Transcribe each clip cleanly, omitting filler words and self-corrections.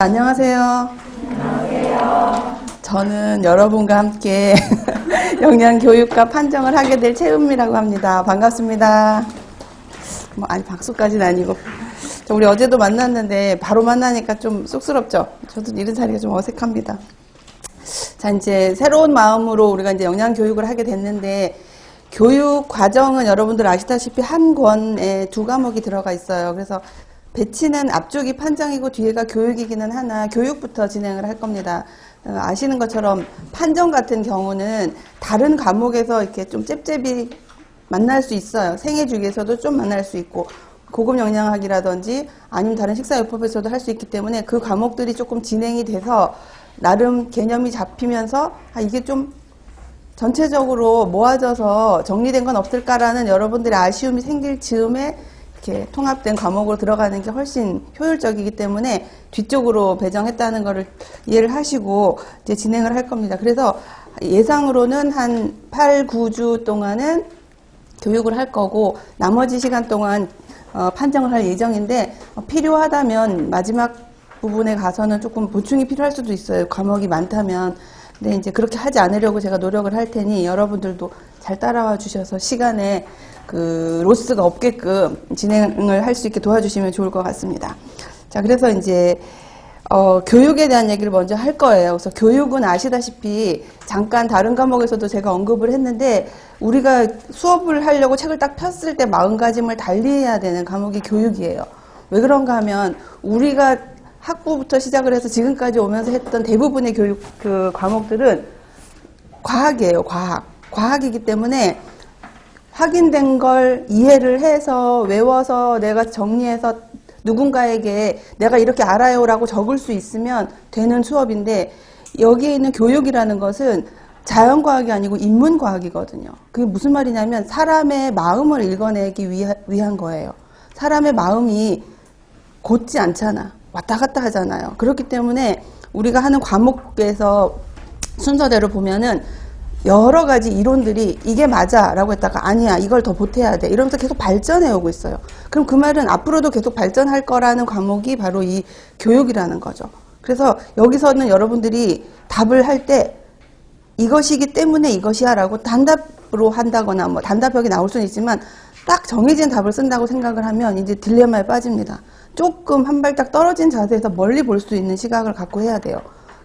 안녕하세요. 저는 여러분과 함께 영양교육과 판정을 하게 될 최은미라고 합니다. 반갑습니다. 아니, 박수까지는 아니고. 우리 어제도 만났는데 바로 만나니까 좀 쑥스럽죠? 저도 이런 자리가 좀 어색합니다. 자, 이제 새로운 마음으로 우리가 이제 영양교육을 하게 됐는데, 교육 과정은 여러분들 아시다시피 한 권에 2과목이 들어가 있어요. 그래서 배치는 앞쪽이 판정이고 뒤에가 교육이기는 하나 교육부터 진행을 할 겁니다. 아시는 것처럼 판정 같은 경우는 다른 과목에서 이렇게 좀 잽잽이 만날 수 있어요. 생애주기에서도 좀 만날 수 있고 고급 영양학이라든지 아니면 다른 식사요법에서도 할 수 있기 때문에 그 과목들이 조금 진행이 돼서 나름 개념이 잡히면서 이게 좀 전체적으로 모아져서 정리된 건 없을까라는 여러분들의 아쉬움이 생길 즈음에 이렇게 통합된 과목으로 들어가는 게 훨씬 효율적이기 때문에 뒤쪽으로 배정했다는 것을 이해를 하시고 이제 진행을 할 겁니다. 그래서 예상으로는 한 8, 9주 동안은 교육을 할 거고 나머지 시간 동안 판정을 할 예정인데 필요하다면 마지막 부분에 가서는 조금 보충이 필요할 수도 있어요. 과목이 많다면. 근데 이제 그렇게 하지 않으려고 제가 노력을 할 테니 여러분들도 잘 따라와 주셔서 시간에 그 로스가 없게끔 진행을 할 수 있게 도와주시면 좋을 것 같습니다. 자, 그래서 이제 교육에 대한 얘기를 먼저 할 거예요. 그래서 교육은 아시다시피 잠깐 다른 과목에서도 제가 언급을 했는데 우리가 수업을 하려고 책을 딱 폈을 때 마음가짐을 달리해야 되는 과목이 교육이에요. 왜 그런가 하면 우리가 학부부터 시작을 해서 지금까지 오면서 했던 대부분의 교육 그 과목들은 과학이에요. 과학이기 때문에 확인된 걸 이해를 해서 외워서 내가 정리해서 누군가에게 내가 이렇게 알아요라고 적을 수 있으면 되는 수업인데 여기에 있는 교육이라는 것은 자연과학이 아니고 인문과학이거든요. 그게 무슨 말이냐면 사람의 마음을 읽어내기 위한 거예요. 사람의 마음이 곧지 않잖아. 왔다 갔다 하잖아요. 그렇기 때문에 우리가 하는 과목에서 순서대로 보면은 여러 가지 이론들이 이게 맞아 라고 했다가 아니야 이걸 더 보태야 돼 이러면서 계속 발전해 오고 있어요. 그럼 그 말은 앞으로도 계속 발전할 거라는 과목이 바로 이 교육이라는 거죠. 그래서 여기서는 여러분들이 답을 할 때 이것이기 때문에 이것이야 라고 단답으로 한다거나 뭐 단답형이 나올 수는 있지만 딱 정해진 답을 쓴다고 생각을 하면 이제 딜레마에 빠집니다. 조금 한 발짝 떨어진 자세에서 멀리 볼 수 있는 시각을 갖고 해야 돼요.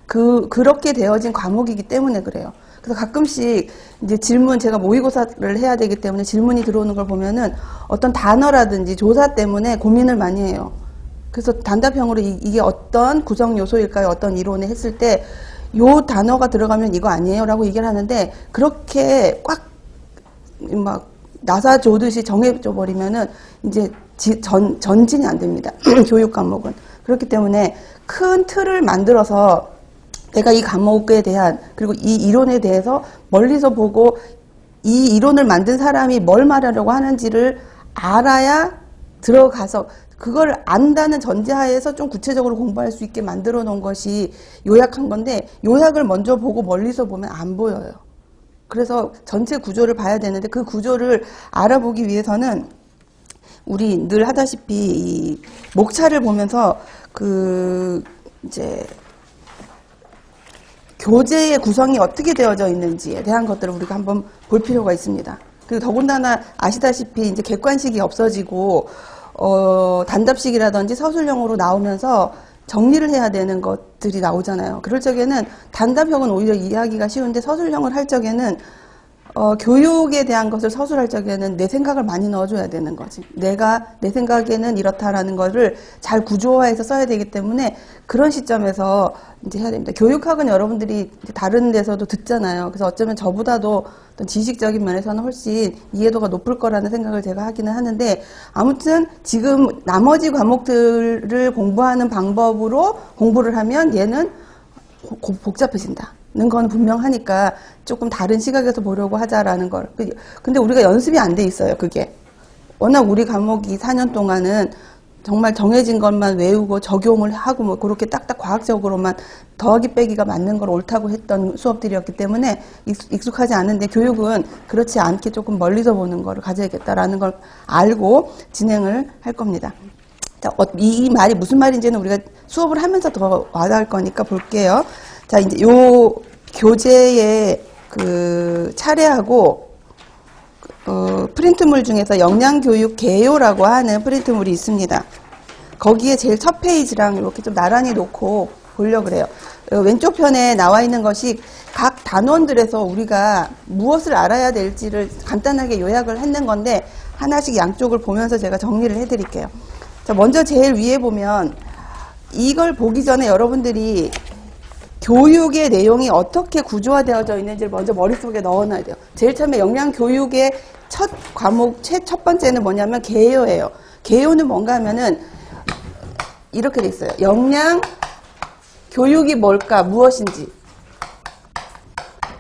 그렇게 되어진 과목이기 때문에 그래요. 그래서 가끔씩 이제 질문, 제가 모의고사를 해야 되기 때문에 질문이 들어오는 걸 보면은 어떤 단어라든지 조사 때문에 고민을 많이 해요. 그래서 단답형으로 이게 어떤 구성 요소일까요? 어떤 이론에 했을 때 요 단어가 들어가면 이거 아니에요? 라고 얘기를 하는데 그렇게 꽉 막 나사 조듯이 정해져 버리면은 이제 전진이 안 됩니다. 교육 과목은. 그렇기 때문에 큰 틀을 만들어서 내가 이 과목에 대한 그리고 이 이론에 대해서 멀리서 보고 이 이론을 만든 사람이 뭘 말하려고 하는지를 알아야 들어가서 그걸 안다는 전제하에서 좀 구체적으로 공부할 수 있게 만들어 놓은 것이 요약한 건데 요약을 먼저 보고 멀리서 보면 안 보여요. 그래서 전체 구조를 봐야 되는데 그 구조를 알아보기 위해서는 우리 늘 하다시피 이 목차를 보면서 이제 교재의 구성이 어떻게 되어져 있는지에 대한 것들을 우리가 한번 볼 필요가 있습니다. 그리고 더군다나 아시다시피 이제 객관식이 없어지고 단답식이라든지 서술형으로 나오면서 정리를 해야 되는 것들이 나오잖아요. 그럴 적에는 단답형은 오히려 이해하기가 쉬운데 서술형을 할 적에는 교육에 대한 것을 서술할 적에는 내 생각을 많이 넣어줘야 되는 거지. 내 생각에는 이렇다라는 거를 잘 구조화해서 써야 되기 때문에 그런 시점에서 이제 해야 됩니다. 교육학은 여러분들이 다른 데서도 듣잖아요. 그래서 어쩌면 저보다도 어떤 지식적인 면에서는 훨씬 이해도가 높을 거라는 생각을 제가 하기는 하는데 아무튼 지금 나머지 과목들을 공부하는 방법으로 공부를 하면 얘는 복잡해진다. 는 건 분명하니까 조금 다른 시각에서 보려고 하자라는 걸. 근데 우리가 연습이 안 돼 있어요, 그게. 워낙 우리 과목이 4년 동안은 정말 정해진 것만 외우고 적용을 하고 뭐 그렇게 딱딱 과학적으로만 더하기 빼기가 맞는 걸 옳다고 했던 수업들이었기 때문에 익숙하지 않은데 교육은 그렇지 않게 조금 멀리서 보는 거를 가져야겠다라는 걸 알고 진행을 할 겁니다. 자, 이 말이 무슨 말인지는 우리가 수업을 하면서 더 와닿을 거니까 볼게요. 자, 이제 요 교재의 그 차례하고 프린트물 중에서 영양교육 개요라고 하는 프린트물이 있습니다. 거기에 제일 첫 페이지랑 이렇게 좀 나란히 놓고 보려고 그래요. 왼쪽 편에 나와 있는 것이 각 단원들에서 우리가 무엇을 알아야 될지를 간단하게 요약을 했는 건데 하나씩 양쪽을 보면서 제가 정리를 해드릴게요. 자, 먼저 제일 위에 보면 이걸 보기 전에 여러분들이 교육의 내용이 어떻게 구조화되어져 있는지를 먼저 머릿속에 넣어놔야 돼요. 제일 처음에 영양교육의 첫 과목, 첫 번째는 뭐냐면 개요예요. 개요는 뭔가 하면은 이렇게 돼 있어요. 영양교육이 뭘까, 무엇인지,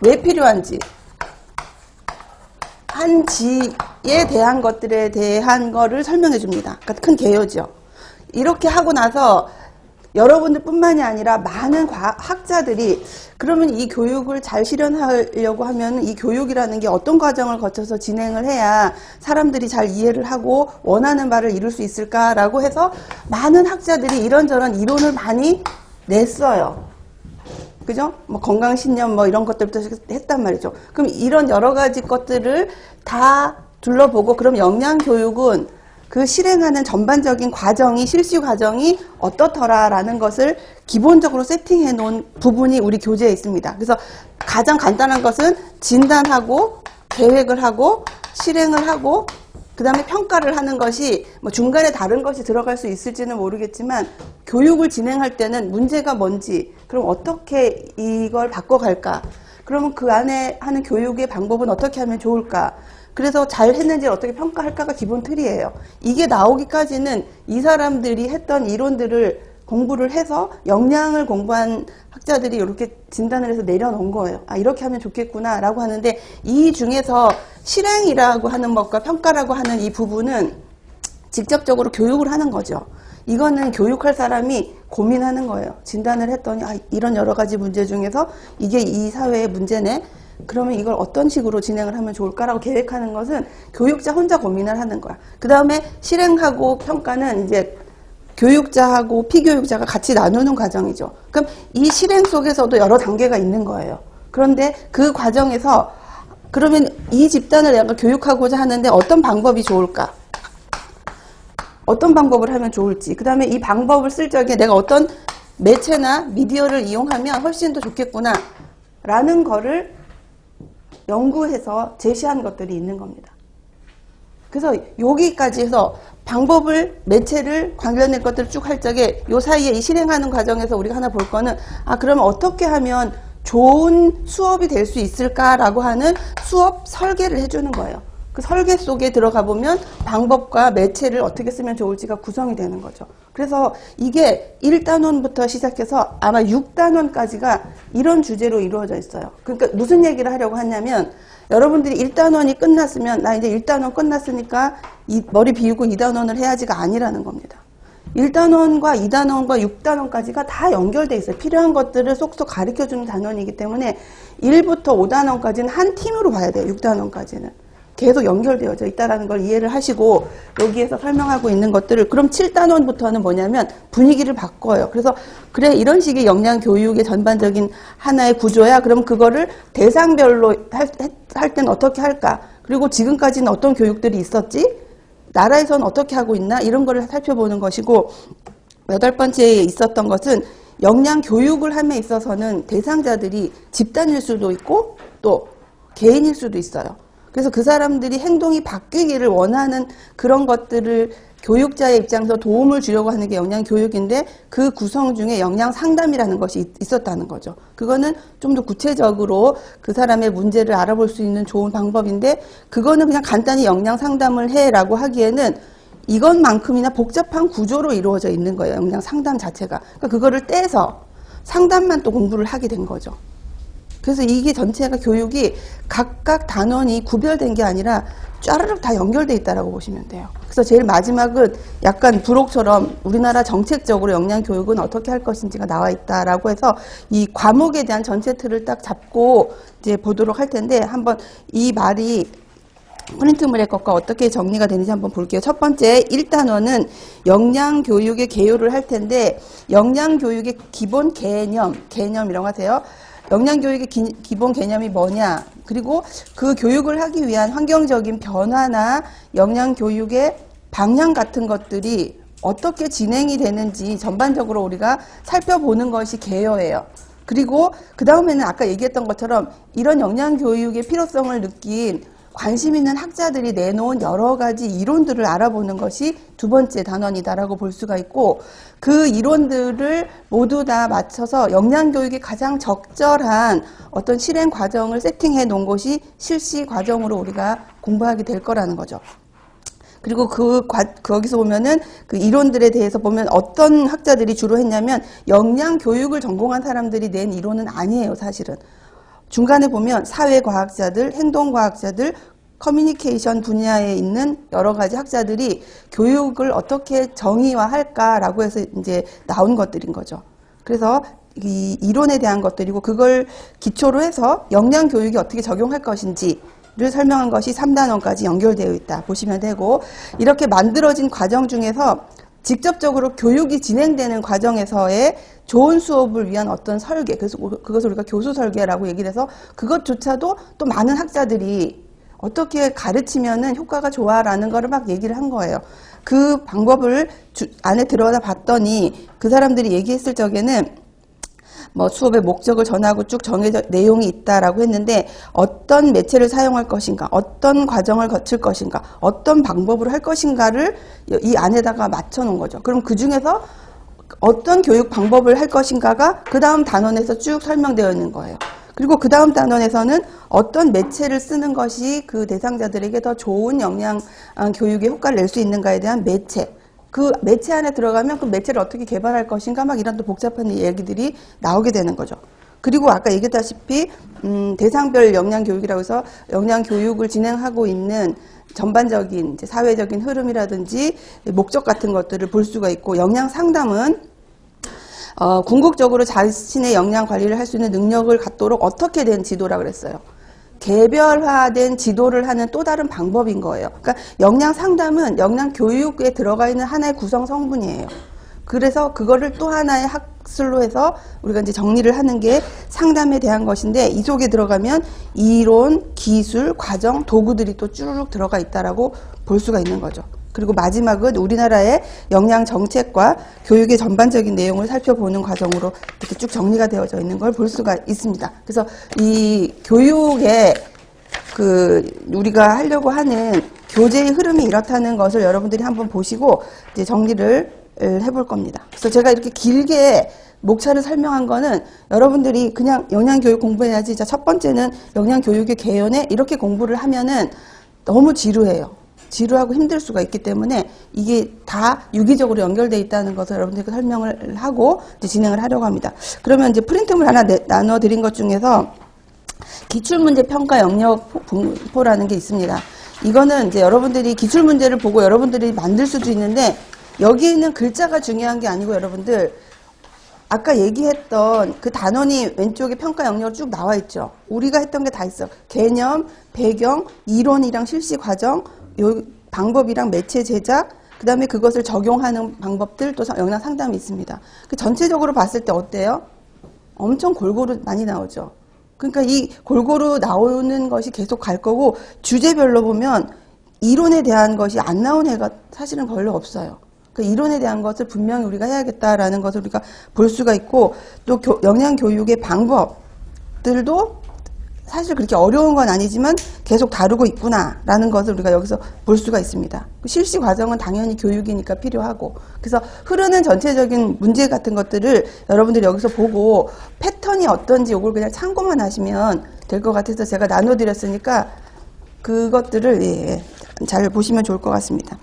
왜 필요한지, 한지에 대한 것들에 대한 거를 설명해 줍니다. 그러니까 큰 개요죠. 이렇게 하고 나서 여러분들 뿐만이 아니라 많은 학자들이 그러면 이 교육을 잘 실현하려고 하면 이 교육이라는 게 어떤 과정을 거쳐서 진행을 해야 사람들이 잘 이해를 하고 원하는 바를 이룰 수 있을까라고 해서 많은 학자들이 이런저런 이론을 많이 냈어요. 그죠? 뭐 건강신념 뭐 이런 것들부터 했단 말이죠. 그럼 이런 여러 가지 것들을 다 둘러보고 그럼 영양교육은 그 실행하는 전반적인 과정이, 실시 과정이 어떻더라라는 것을 기본적으로 세팅해 놓은 부분이 우리 교재에 있습니다. 그래서 가장 간단한 것은 진단하고, 계획을 하고, 실행을 하고, 그 다음에 평가를 하는 것이 뭐 중간에 다른 것이 들어갈 수 있을지는 모르겠지만 교육을 진행할 때는 문제가 뭔지, 그럼 어떻게 이걸 바꿔갈까? 그러면 그 안에 하는 교육의 방법은 어떻게 하면 좋을까? 그래서 잘 했는지 어떻게 평가할까가 기본 틀이에요. 이게 나오기까지는 이 사람들이 했던 이론들을 공부를 해서 영양을 공부한 학자들이 이렇게 진단을 해서 내려놓은 거예요. 아, 이렇게 하면 좋겠구나 라고 하는데 이 중에서 실행이라고 하는 것과 평가라고 하는 이 부분은 직접적으로 교육을 하는 거죠. 이거는 교육할 사람이 고민하는 거예요. 진단을 했더니 아, 이런 여러 가지 문제 중에서 이게 이 사회의 문제네. 그러면 이걸 어떤 식으로 진행을 하면 좋을까라고 계획하는 것은 교육자 혼자 고민을 하는 거야. 그 다음에 실행하고 평가는 이제 교육자하고 피교육자가 같이 나누는 과정이죠. 그럼 이 실행 속에서도 여러 단계가 있는 거예요. 그런데 그 과정에서 그러면 이 집단을 내가 교육하고자 하는데 어떤 방법이 좋을까? 어떤 방법을 하면 좋을지, 그 다음에 이 방법을 쓸 적에 내가 어떤 매체나 미디어를 이용하면 훨씬 더 좋겠구나 라는 거를 연구해서 제시한 것들이 있는 겁니다. 그래서 여기까지 해서 방법을, 매체를, 관련된 것들을 쭉 할 적에 요 사이에 이 실행하는 과정에서 우리가 하나 볼 거는 아, 그러면 어떻게 하면 좋은 수업이 될 수 있을까라고 하는 수업 설계를 해주는 거예요. 그 설계 속에 들어가 보면 방법과 매체를 어떻게 쓰면 좋을지가 구성이 되는 거죠. 그래서 이게 1단원부터 시작해서 아마 6단원까지가 이런 주제로 이루어져 있어요. 그러니까 무슨 얘기를 하려고 하냐면 여러분들이 1단원이 끝났으면 나 이제 1단원 끝났으니까 머리 비우고 2단원을 해야지가 아니라는 겁니다. 1단원과 2단원과 6단원까지가 다 연결돼 있어요. 필요한 것들을 쏙쏙 가르쳐주는 단원이기 때문에 1부터 5단원까지는 한 팀으로 봐야 돼요. 6단원까지는. 계속 연결되어져 있다는 걸 이해를 하시고 여기에서 설명하고 있는 것들을 그럼 7단원부터는 뭐냐면 분위기를 바꿔요. 그래서 그래 이런 식의 영양교육의 전반적인 하나의 구조야. 그럼 그거를 대상별로 할 때는 어떻게 할까? 그리고 지금까지는 어떤 교육들이 있었지? 나라에서는 어떻게 하고 있나? 이런 거를 살펴보는 것이고 8번째에 있었던 것은 영양교육을 함에 있어서는 대상자들이 집단일 수도 있고 또 개인일 수도 있어요. 그래서 그 사람들이 행동이 바뀌기를 원하는 그런 것들을 교육자의 입장에서 도움을 주려고 하는 게 영양교육인데 그 구성 중에 영양상담이라는 것이 있었다는 거죠. 그거는 좀 더 구체적으로 그 사람의 문제를 알아볼 수 있는 좋은 방법인데 그거는 그냥 간단히 영양상담을 해라고 하기에는 이것만큼이나 복잡한 구조로 이루어져 있는 거예요. 영양상담 자체가. 그러니까 그거를 떼서 상담만 또 공부를 하게 된 거죠. 그래서 이게 전체가 교육이 각각 단원이 구별된 게 아니라 쫘르륵 다 연결돼 있다라고 보시면 돼요. 그래서 제일 마지막은 약간 부록처럼 우리나라 정책적으로 영양교육은 어떻게 할 것인지가 나와 있다라고 해서 이 과목에 대한 전체 틀을 딱 잡고 이제 보도록 할 텐데 한번 이 말이 프린트물의 것과 어떻게 정리가 되는지 한번 볼게요. 첫 번째 1단원은 영양교육의 개요를 할 텐데 영양교육의 기본 개념이라고 하세요. 영양교육의 기본 개념이 뭐냐, 그리고 그 교육을 하기 위한 환경적인 변화나 영양교육의 방향 같은 것들이 어떻게 진행이 되는지 전반적으로 우리가 살펴보는 것이 개요예요. 그리고 그 다음에는 아까 얘기했던 것처럼 이런 영양교육의 필요성을 느낀 관심 있는 학자들이 내놓은 여러 가지 이론들을 알아보는 것이 두 번째 단원이다라고 볼 수가 있고, 그 이론들을 모두 다 맞춰서 영양교육에 가장 적절한 어떤 실행 과정을 세팅해 놓은 것이 실시 과정으로 우리가 공부하게 될 거라는 거죠. 그리고 거기서 보면은 그 이론들에 대해서 보면 어떤 학자들이 주로 했냐면 영양교육을 전공한 사람들이 낸 이론은 아니에요, 사실은. 중간에 보면 사회과학자들, 행동과학자들, 커뮤니케이션 분야에 있는 여러 가지 학자들이 교육을 어떻게 정의화할까라고 해서 이제 나온 것들인 거죠. 그래서 이 이론에 대한 것들이고 그걸 기초로 해서 영양교육이 어떻게 적용할 것인지를 설명한 것이 3단원까지 연결되어 있다 보시면 되고, 이렇게 만들어진 과정 중에서 직접적으로 교육이 진행되는 과정에서의 좋은 수업을 위한 어떤 설계, 그래서 그것을 우리가 교수 설계라고 얘기를 해서 그것조차도 또 많은 학자들이 어떻게 가르치면은 효과가 좋아라는 거를 막 얘기를 한 거예요. 그 방법을 안에 들어가 봤더니 그 사람들이 얘기했을 적에는 뭐 수업의 목적을 전하고 쭉 정해져 내용이 있다라고 했는데 어떤 매체를 사용할 것인가, 어떤 과정을 거칠 것인가, 어떤 방법으로 할 것인가를 이 안에다가 맞춰 놓은 거죠. 그럼 그 중에서 어떤 교육 방법을 할 것인가가 그 다음 단원에서 쭉 설명되어 있는 거예요. 그리고 그 다음 단원에서는 어떤 매체를 쓰는 것이 그 대상자들에게 더 좋은 영양 교육의 효과를 낼 수 있는가에 대한 매체, 그 매체 안에 들어가면 그 매체를 어떻게 개발할 것인가 막 이런 또 복잡한 얘기들이 나오게 되는 거죠. 그리고 아까 얘기했다시피 대상별 영양교육이라고 해서 영양교육을 진행하고 있는 전반적인 이제 사회적인 흐름이라든지 목적 같은 것들을 볼 수가 있고, 영양상담은 궁극적으로 자신의 영양 관리를 할 수 있는 능력을 갖도록 어떻게 된 지도라고 그랬어요. 개별화된 지도를 하는 또 다른 방법인 거예요. 그러니까 영양 상담은 영양 교육에 들어가 있는 하나의 구성 성분이에요. 그래서 그거를 또 하나의 학술로 해서 우리가 이제 정리를 하는 게 상담에 대한 것인데, 이 속에 들어가면 이론, 기술, 과정, 도구들이 또 쭈르륵 들어가 있다라고 볼 수가 있는 거죠. 그리고 마지막은 우리나라의 영양 정책과 교육의 전반적인 내용을 살펴보는 과정으로 이렇게 쭉 정리가 되어져 있는 걸 볼 수가 있습니다. 그래서 이 교육의 우리가 하려고 하는 교재의 흐름이 이렇다는 것을 여러분들이 한번 보시고 이제 정리를 해볼 겁니다. 그래서 제가 이렇게 길게 목차를 설명한 거는 여러분들이 그냥 영양교육 공부해야지, 자, 첫 번째는 영양교육의 개연에 이렇게 공부를 하면은 너무 지루해요. 지루하고 힘들 수가 있기 때문에 이게 다 유기적으로 연결되어 있다는 것을 여러분들께 설명을 하고 이제 진행을 하려고 합니다. 그러면 이제 프린트물 하나 나눠 드린 것 중에서 기출문제 평가 영역 분포라는 게 있습니다. 이거는 이제 여러분들이 기출문제를 보고 여러분들이 만들 수도 있는데, 여기에는 글자가 중요한 게 아니고 여러분들 아까 얘기했던 그 단원이 왼쪽에 평가 영역으로 쭉 나와 있죠. 우리가 했던 게 다 있어. 개념, 배경, 이론이랑 실시 과정, 요 방법이랑 매체 제작, 그 다음에 그것을 적용하는 방법들, 또 영양 상담이 있습니다. 그 전체적으로 봤을 때 어때요? 엄청 골고루 많이 나오죠. 그러니까 이 골고루 나오는 것이 계속 갈 거고, 주제별로 보면 이론에 대한 것이 안 나온 애가 사실은 별로 없어요. 그 이론에 대한 것을 분명히 우리가 해야겠다라는 것을 우리가 볼 수가 있고, 또 영양교육의 방법들도 사실 그렇게 어려운 건 아니지만 계속 다루고 있구나라는 것을 우리가 여기서 볼 수가 있습니다. 실시 과정은 당연히 교육이니까 필요하고, 그래서 흐르는 전체적인 문제 같은 것들을 여러분들이 여기서 보고 패턴이 어떤지 이걸 그냥 참고만 하시면 될 것 같아서 제가 나눠드렸으니까 그것들을 잘 보시면 좋을 것 같습니다.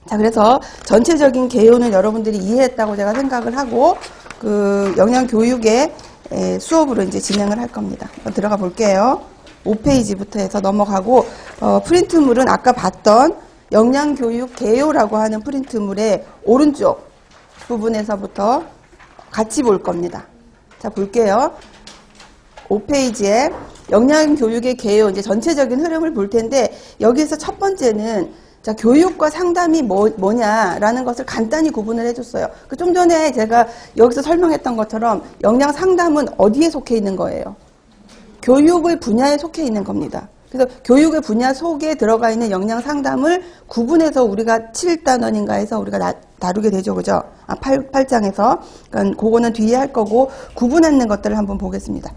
자, 그래서 전체적인 개요는 여러분들이 이해했다고 제가 생각을 하고 그 영양교육의 수업으로 이제 진행을 할 겁니다. 들어가 볼게요. 5페이지부터 해서 넘어가고, 프린트물은 아까 봤던 영양교육 개요라고 하는 프린트물의 오른쪽 부분에서부터 같이 볼 겁니다. 자, 볼게요. 5페이지에 영양교육의 개요, 이제 전체적인 흐름을 볼 텐데, 여기에서 첫 번째는, 자, 교육과 상담이 뭐냐라는 것을 간단히 구분을 해줬어요. 좀 전에 제가 여기서 설명했던 것처럼 영양 상담은 어디에 속해 있는 거예요? 교육의 분야에 속해 있는 겁니다. 그래서 교육의 분야 속에 들어가 있는 영양 상담을 구분해서 우리가 7단원인가에서 우리가 다루게 되죠. 그죠? 8장에서. 그러니까 그거는 뒤에 할 거고, 구분하는 것들을 한번 보겠습니다.